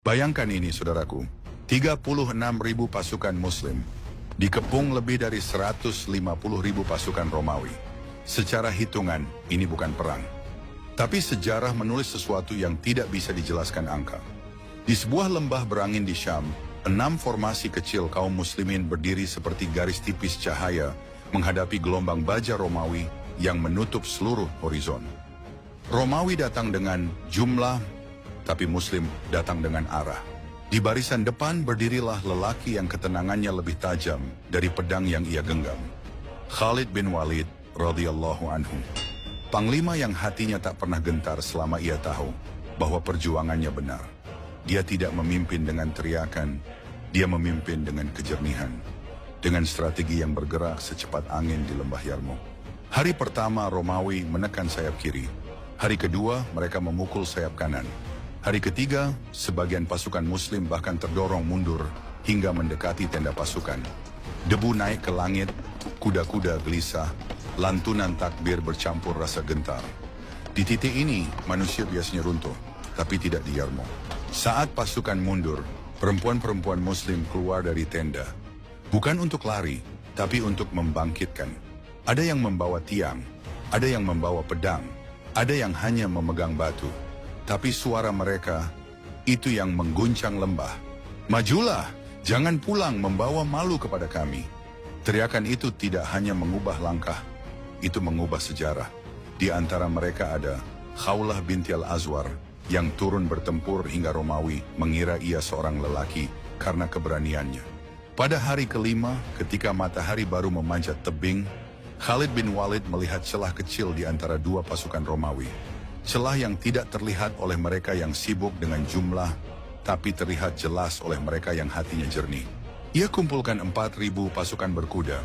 Bayangkan ini, saudaraku, 36.000 pasukan Muslim, dikepung lebih dari 150.000 pasukan Romawi. Secara hitungan, ini bukan perang. Tapi sejarah menulis sesuatu yang tidak bisa dijelaskan angka. Di sebuah lembah berangin di Syam, 6 formasi kecil kaum muslimin berdiri seperti garis tipis cahaya menghadapi gelombang baja Romawi yang menutup seluruh horizon. Romawi datang dengan jumlah, tapi Muslim datang dengan arah. Di barisan depan berdirilah lelaki yang ketenangannya lebih tajam dari pedang yang ia genggam. Khalid bin Walid radhiyallahu anhu. Panglima yang hatinya tak pernah gentar selama ia tahu bahwa perjuangannya benar. Dia tidak memimpin dengan teriakan, dia memimpin dengan kejernihan. Dengan strategi yang bergerak secepat angin di lembah Yarmouk. Hari pertama Romawi menekan sayap kiri. Hari kedua mereka memukul sayap kanan. Hari ketiga, sebagian pasukan Muslim bahkan terdorong mundur hingga mendekati tenda pasukan. Debu naik ke langit, kuda-kuda gelisah, lantunan takbir bercampur rasa gentar. Di titik ini, manusia biasanya runtuh, tapi tidak di Yarmouk. Saat pasukan mundur, perempuan-perempuan Muslim keluar dari tenda. Bukan untuk lari, tapi untuk membangkitkan. Ada yang membawa tiang, ada yang membawa pedang, ada yang hanya memegang batu. Tapi suara mereka, itu yang mengguncang lembah. Majulah, jangan pulang membawa malu kepada kami. Teriakan itu tidak hanya mengubah langkah, itu mengubah sejarah. Di antara mereka ada Khawlah binti Al-Azwar, yang turun bertempur hingga Romawi mengira ia seorang lelaki karena keberaniannya. Pada hari kelima, ketika matahari baru memanjat tebing, Khalid bin Walid melihat celah kecil di antara dua pasukan Romawi. Celah yang tidak terlihat oleh mereka yang sibuk dengan jumlah, tapi terlihat jelas oleh mereka yang hatinya jernih. Ia kumpulkan 4.000 pasukan berkuda,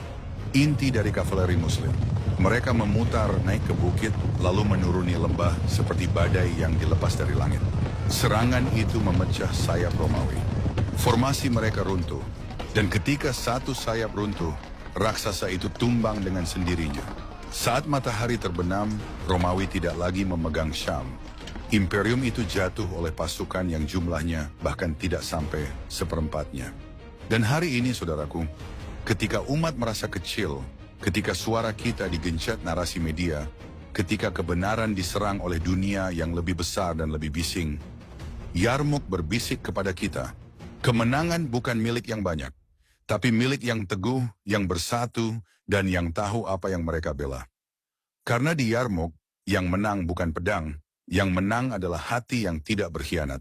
inti dari kavaleri Muslim. Mereka memutar naik ke bukit, lalu menuruni lembah seperti badai yang dilepas dari langit. Serangan itu memecah sayap Romawi. Formasi mereka runtuh, dan ketika satu sayap runtuh, raksasa itu tumbang dengan sendirinya. Saat matahari terbenam, Romawi tidak lagi memegang Syam. Imperium itu jatuh oleh pasukan yang jumlahnya bahkan tidak sampai seperempatnya. Dan hari ini, saudaraku, ketika umat merasa kecil, ketika suara kita digencet narasi media, ketika kebenaran diserang oleh dunia yang lebih besar dan lebih bising, Yarmouk berbisik kepada kita, kemenangan bukan milik yang banyak, tapi milik yang teguh, yang bersatu, dan yang tahu apa yang mereka bela. Karena di Yarmouk, yang menang bukan pedang, yang menang adalah hati yang tidak berkhianat.